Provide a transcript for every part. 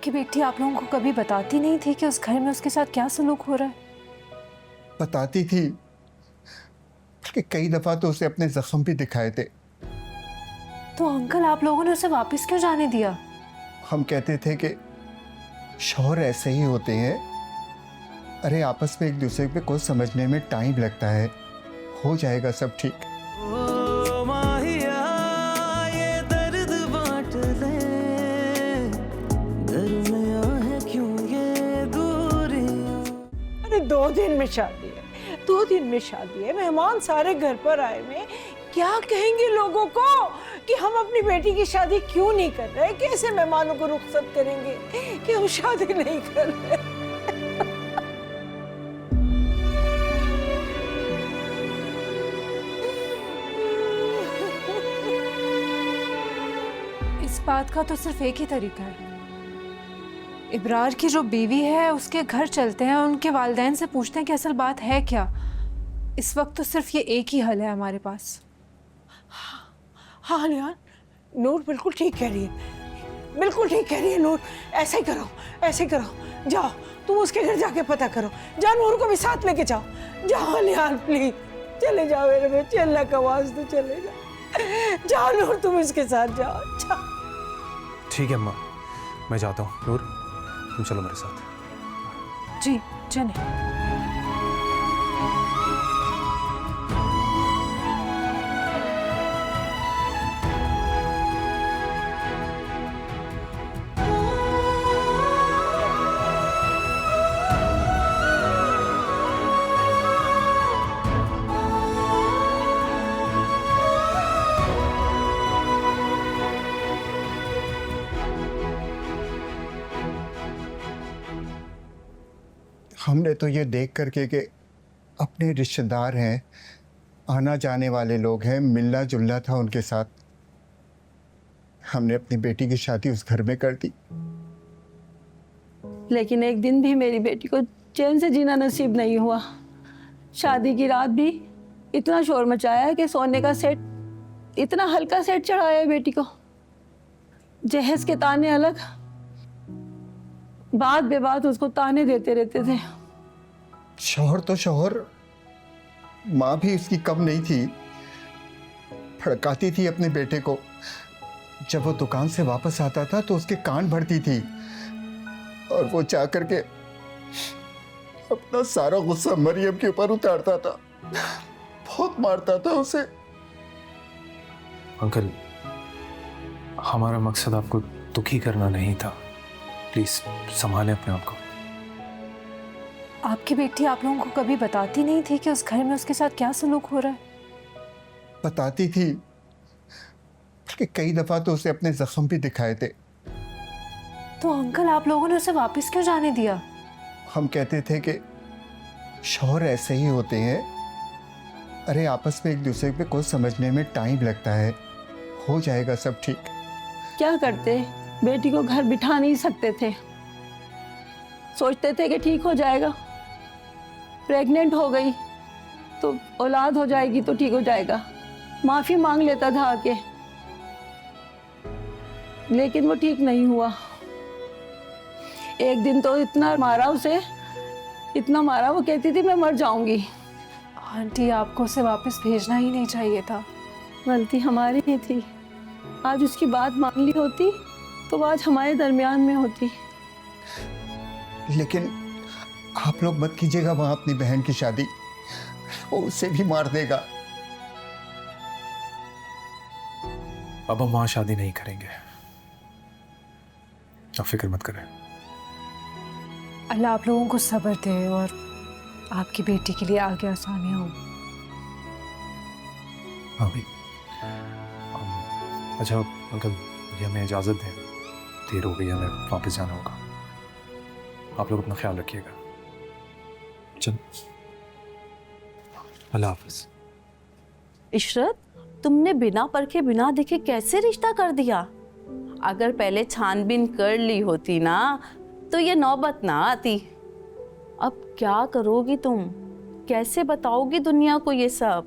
आपकी बेटी आप लोगों को कभी बताती नहीं थी कि उस घर में उसके साथ क्या सलूक हो रहा है? बताती थी, बल्कि कई दफा तो उसे अपने जख्म भी दिखाए थे। तो अंकल आप लोगों ने उसे वापस क्यों जाने दिया? हम कहते थे कि शौहर ऐसे ही होते हैं। अरे आपस में एक दूसरे पे कुछ समझने में टाइम लगता है, हो जाएगा सब ठीक। ओ माहिया ये दर्द बांट ले, दरमिया है क्यों ये दूरियां। अरे 2 दिन में शादी है, 2 दिन में शादी है, मेहमान सारे घर पर आए हुए, क्या कहेंगे लोगों को कि हम अपनी बेटी की शादी क्यों नहीं कर रहे? कैसे मेहमानों को रुखसत करेंगे कि हम शादी नहीं कर रहे? इस बात का तो सिर्फ एक ही तरीका है। इब्रार की जो बीवी है उसके घर चलते हैं, उनके वालिदैन से पूछते हैं कि असल बात है क्या। इस वक्त तो सिर्फ ये एक ही हल है हमारे पास। हाँ लियान, नूर बिल्कुल ठीक कह रही है, बिल्कुल ठीक कह रही है नूर। ऐसे ही करो, ऐसे ही करो, जाओ तुम उसके घर जाके पता करो, जाओ नूर को भी साथ लेके जाओ, जाओ लियान प्लीज, चले जाओ मेरे बच्चे, अल्लाह का वास्ता चले जाओ, जाओ नूर तुम इसके साथ जाओ, जाओ। ठीक है अम्मा, मैं जाता हूँ। नूर तुम चलो मेरे साथ। जी चलें। हमने तो ये देख करके कि अपने रिश्तेदार हैं, आना जाने वाले लोग हैं, मिलना जुलना था उनके साथ, हमने अपनी बेटी की शादी उस घर में कर दी। लेकिन एक दिन भी मेरी बेटी को चैन से जीना नसीब नहीं हुआ। शादी की रात भी इतना शोर मचाया है कि सोने का सेट, इतना हल्का सेट चढ़ाया है बेटी को। जहेज के ताने अलग, बात बेबात उसको ताने देते रहते थे। शौहर तो शौहर, माँ भी उसकी कम नहीं थी, भड़काती थी अपने बेटे को। जब वो दुकान से वापस आता था तो उसके कान भरती थी और वो जा करके अपना सारा गुस्सा मरियम के ऊपर उतारता था, बहुत मारता था उसे। अंकल, हमारा मकसद आपको दुखी करना नहीं था, प्लीज संभालें अपने आप को। आपकी बेटी आप लोगों को कभी बताती नहीं थी कि उस घर में उसके साथ क्या सलूक हो रहा है? बताती थी, बल्कि कई दफा तो उसे अपने जख्म भी दिखाए थे। तो अंकल आप लोगों ने उसे वापस क्यों जाने दिया? हम कहते थे कि शौहर ऐसे ही होते हैं। अरे आपस में एक दूसरे पे कुछ समझने में टाइम लगता है, हो जाएगा सब ठीक। क्या करते, बेटी को घर बिठा नहीं सकते थे। सोचते थे कि ठीक हो जाएगा, प्रेग्नेंट हो गई तो औलाद हो जाएगी तो ठीक हो जाएगा, माफी मांग लेता था आके। लेकिन वो ठीक नहीं हुआ। एक दिन तो इतना मारा उसे, इतना मारा, वो कहती थी मैं मर जाऊंगी। आंटी आपको उसे वापस भेजना ही नहीं चाहिए था। गलती हमारी ही थी। आज उसकी बात मान ली होती तो आज हमारे दरमियान में होती। लेकिन आप लोग मत कीजिएगा वहां अपनी बहन की शादी, वो उसे भी मार देगा। अब हम वहां शादी नहीं करेंगे, आप फिक्र मत करें। अल्लाह आप लोगों को सब्र दे और आपकी बेटी के लिए आगे आसानियां हो। हाँ भाई। अच्छा अंकल, ये हमें इजाज़त दें, देर हो गई, हमें वापस जाना होगा। आप लोग अपना ख्याल रखिएगा। चल, अल्लाह हाफ़िज़। इशरत, तुमने बिना परखे बिना देखे कैसे रिश्ता कर दिया? अगर पहले छानबीन कर ली होती ना तो ये नौबत ना आती। अब क्या करोगी तुम? कैसे बताओगी दुनिया को ये सब?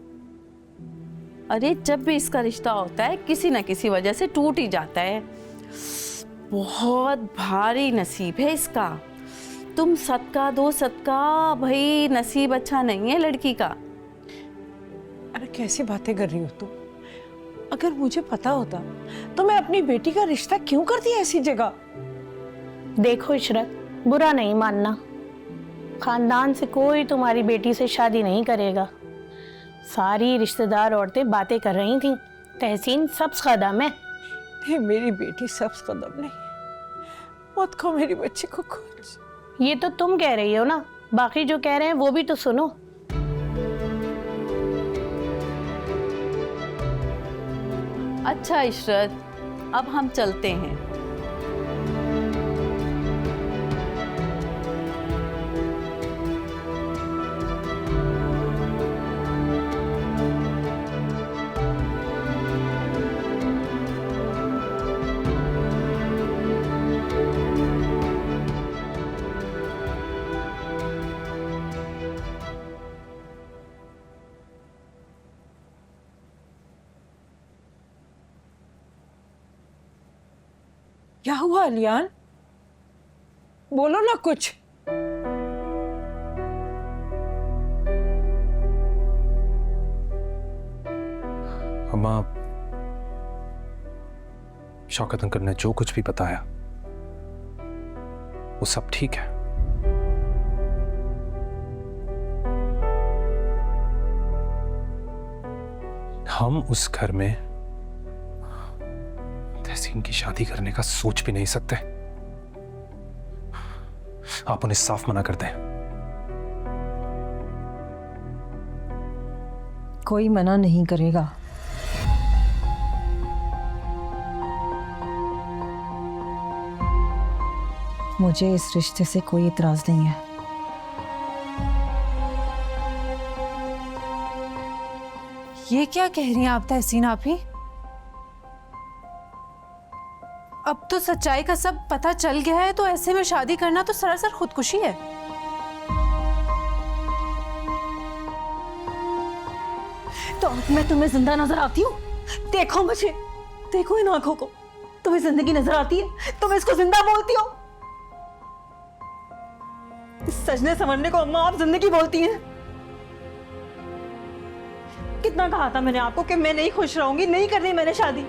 अरे जब भी इसका रिश्ता होता है किसी ना किसी वजह से टूट ही जाता है। बहुत भारी नसीब है इसका। तुम सदका दो सदका, भाई नसीब अच्छा नहीं है लड़की का। अरे कैसी बातें कर रही हो तुम? अगर मुझे पता होता तो मैं अपनी बेटी का रिश्ता क्यों करती ऐसी जगह? देखो इशरत, बुरा नहीं मानना, खानदान से कोई तुम्हारी बेटी से शादी नहीं करेगा। सारी रिश्तेदार औरतें बातें कर रही थीं, तहसीन सब्ज कदम है। नहीं, मेरी बेटी सब्ज कदम नहीं, मत खो मेरी बच्ची को कुछ। ये तो तुम कह रही हो ना, बाकी जो कह रहे हैं वो भी तो सुनो। अच्छा इशरत, अब हम चलते हैं। क्या हुआ अलियान? बोलो ना कुछ। अम्मा, शौकत अंकल ने जो कुछ भी बताया वो सब ठीक है। हम उस घर में तहसीन की शादी करने का सोच भी नहीं सकते। आप उन्हें साफ मना कर दें। कोई मना नहीं करेगा। मुझे इस रिश्ते से कोई इतराज नहीं है। ये क्या कह रही हैं आप तहसीन आपी? अब तो सच्चाई का सब पता चल गया है, तो ऐसे में शादी करना तो सरासर खुदकुशी है। तो अब मैं तुम्हें जिंदा नजर आती हूँ? देखो मुझे, देखो इन आंखों को। तुम्हें जिंदगी नजर आती है? तुम इसको जिंदा बोलती हो? इस सजने संवरने को अम्मा आप जिंदगी बोलती हैं? कितना कहा था मैंने आपको कि मैं नहीं खुश रहूंगी, नहीं करनी मैंने शादी।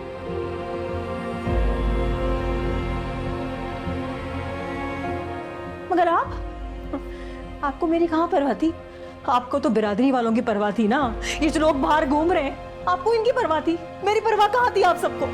मगर आपको मेरी कहाँ परवाह थी? आपको तो बिरादरी वालों की परवाह थी ना। ये जो लोग बाहर घूम रहे हैं, आपको इनकी परवाह थी। मेरी परवाह कहाँ थी आप सबको?